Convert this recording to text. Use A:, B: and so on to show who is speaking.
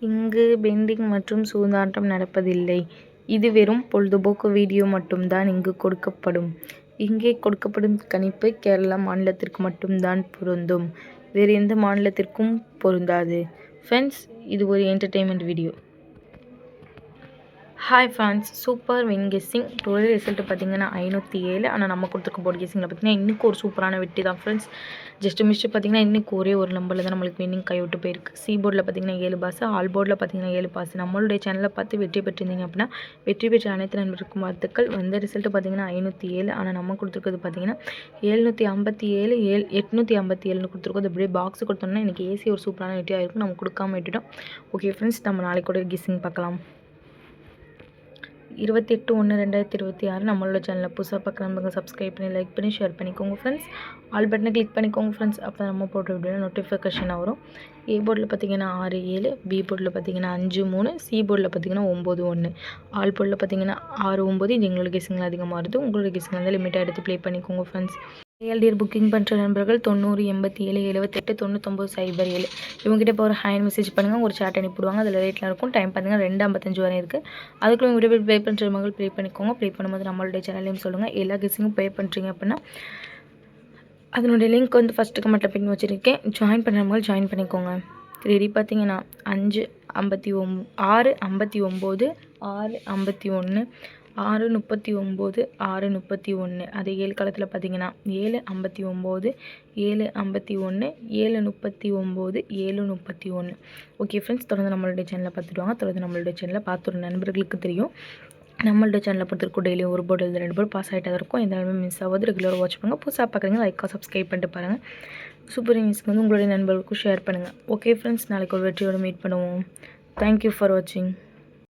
A: இங்கு பெண்டிங் மற்றும் சூதாட்டம் நடப்பதில்லை. இது வெறும் பொழுதுபோக்கு வீடியோ மட்டும்தான் இங்கு கொடுக்கப்படும். இங்கே கொடுக்கப்படும் கணிப்பு கேரளா மாநிலத்திற்கு மட்டும்தான் பொருந்தும். வேறு எந்த மாநிலத்திற்கும் பொருந்தாது. ஃப்ரெண்ட்ஸ், இது ஒரு entertainment video. Hi friends, super win guessing. Twelve result பார்த்தீங்கன்னா 507. ஆனால் நம்ம கொடுத்துருக்க போர்டு கெஸ்ஸிங்கில் பார்த்தீங்கன்னா இன்றைக்கி ஒரு சூப்பரான வெற்றி தான் ஃப்ரெண்ட்ஸ். ஜஸ்ட் மிஸ்ட்டு பார்த்தீங்கன்னா இன்றைக்கி ஒரே ஒரு நம்பரில் தான் நம்மளுக்கு வின்னிங் கைவிட்டு போயிருக்கு. சி போர்டில் பார்த்தீங்கன்னா 7 பாஸ், ஆல் போர்டில் பார்த்தீங்கன்னா 7 பாஸ். நம்மளுடைய சேனலில் பார்த்து வெற்றி பெற்றிருந்தீங்க அப்படின்னா வெற்றி பெற்ற அனைத்து நண்பருக்கும் வாழ்த்துக்கள். வந்த ரிசல்ட் பார்த்தீங்கன்னா 507. ஆனால் நம்ம கொடுத்துருக்கிறது பார்த்தீங்கன்னா 757, 857 கொடுத்துருக்கோம். அது அப்படியே பாக்ஸ் கொடுத்தோம்னா இன்றைக்கி ஏசி ஒரு சூப்பரான வெற்றியாக இருக்கும். நம்ம கொடுக்காம விட்டுட்டோம். ஓகே ஃப்ரெண்ட்ஸ், நம்ம நாளைக்கு கூட கெஸ்ஸிங் பார்க்கலாம். 28/1/2026 நம்மளோட சேனலில் புதுசாக பார்க்குற நம்பங்க சப்ஸ்கிரைப் பண்ணி லைக் பண்ணி ஷேர் பண்ணிக்கோங்க ஃப்ரெண்ட்ஸ். ஆல் பட்டனை கிளிக் பண்ணிக்கோங்க ஃப்ரெண்ட்ஸ். அப்போ நம்ம போடுற வீடியோ நோட்டிஃபிகேஷனாக வரும். ஏ போர்டில் பார்த்தீங்கன்னா 6-7, பி போர்டில் பார்த்தீங்கன்னா 5-3, சி போர்டில் பார்த்தீங்கன்னா 9-1, ஆல் போர்டில் பார்த்தீங்கன்னா 6-9. இது எங்களோட கெஸ்ஸிங்கில் அதிகமாக வருது. உங்களோட கெஸ்ஸிங்கில் வந்து லிமிட்டாக எடுத்து ப்ளே பண்ணிக்கோங்க ஃப்ரெண்ட்ஸ். ஏஎல்டிஆர் புக்கிங் பண்ணுற நண்பர்கள் 90 87 78 99 07 இவங்ககிட்ட இப்போ ஒரு ஹேண்ட் மெசேஜ் பண்ணுங்கள். ஒரு சேட் அனுப்பிவிடுவாங்க. அதில் ரேட்டில் இருக்கும். டைம் பார்த்தீங்கன்னா 2:55 வரை இருக்குது. அதுக்குள்ளே உங்கள் வீடியோ ப்ளே பண்ணுற மகள் ப்ளே பண்ணிக்கோங்க. ப்ளே பண்ணும்போது நம்மளுடைய சேனல்லையும் சொல்லுங்கள். எல்லா கெஸ்ஸிங்கும் ப்ளே பண்ணுறீங்க அப்படின்னா அதனுடைய லிங்க் வந்து ஃபஸ்ட்டு கமெண்ட்டில் பின் வச்சுருக்கேன். ஜாயின் பண்ணுற மகள் ஜாயின் பண்ணிக்கோங்க. ரெடி பார்த்தீங்கன்னா 5:59, 6:59, 6:51, 6:39, 6:31. அதே 7 காலத்தில் பார்த்தீங்கன்னா 7:59, 7:51, 7:39, 7:31. ஓகே ஃப்ரெண்ட்ஸ், தொடர்ந்து நம்மளுடைய சேனலை பார்த்துட்டு வாங்க. தொடர்ந்து நம்மளுடைய சேனலை பார்த்து ஒரு நண்பர்களுக்கு தெரியும். நம்மளோட சேனலை பொறுத்திருக்கும் டெய்லியும் ஒரு போர்டு 2 போர்டு பாஸ் ஆகிட்டே தான் இருக்கும். எந்த நேரமே மிஸ் ஆகாது. ரெகுலராக வாட்ச் பண்ணுங்கள். புதுசாக பார்க்குறீங்க லைக்காக சப்ஸ்கிரைப் பண்ணிட்டு பாருங்கள். சூப்பர் நியூஸ்க்கு வந்து உங்களுடைய நண்பர்களுக்கும் ஷேர் பண்ணுங்கள். ஓகே ஃப்ரெண்ட்ஸ், நாளைக்கு ஒரு வெற்றியோடு மீட் பண்ணுவோம். தேங்க்யூ ஃபார் வாட்சிங்.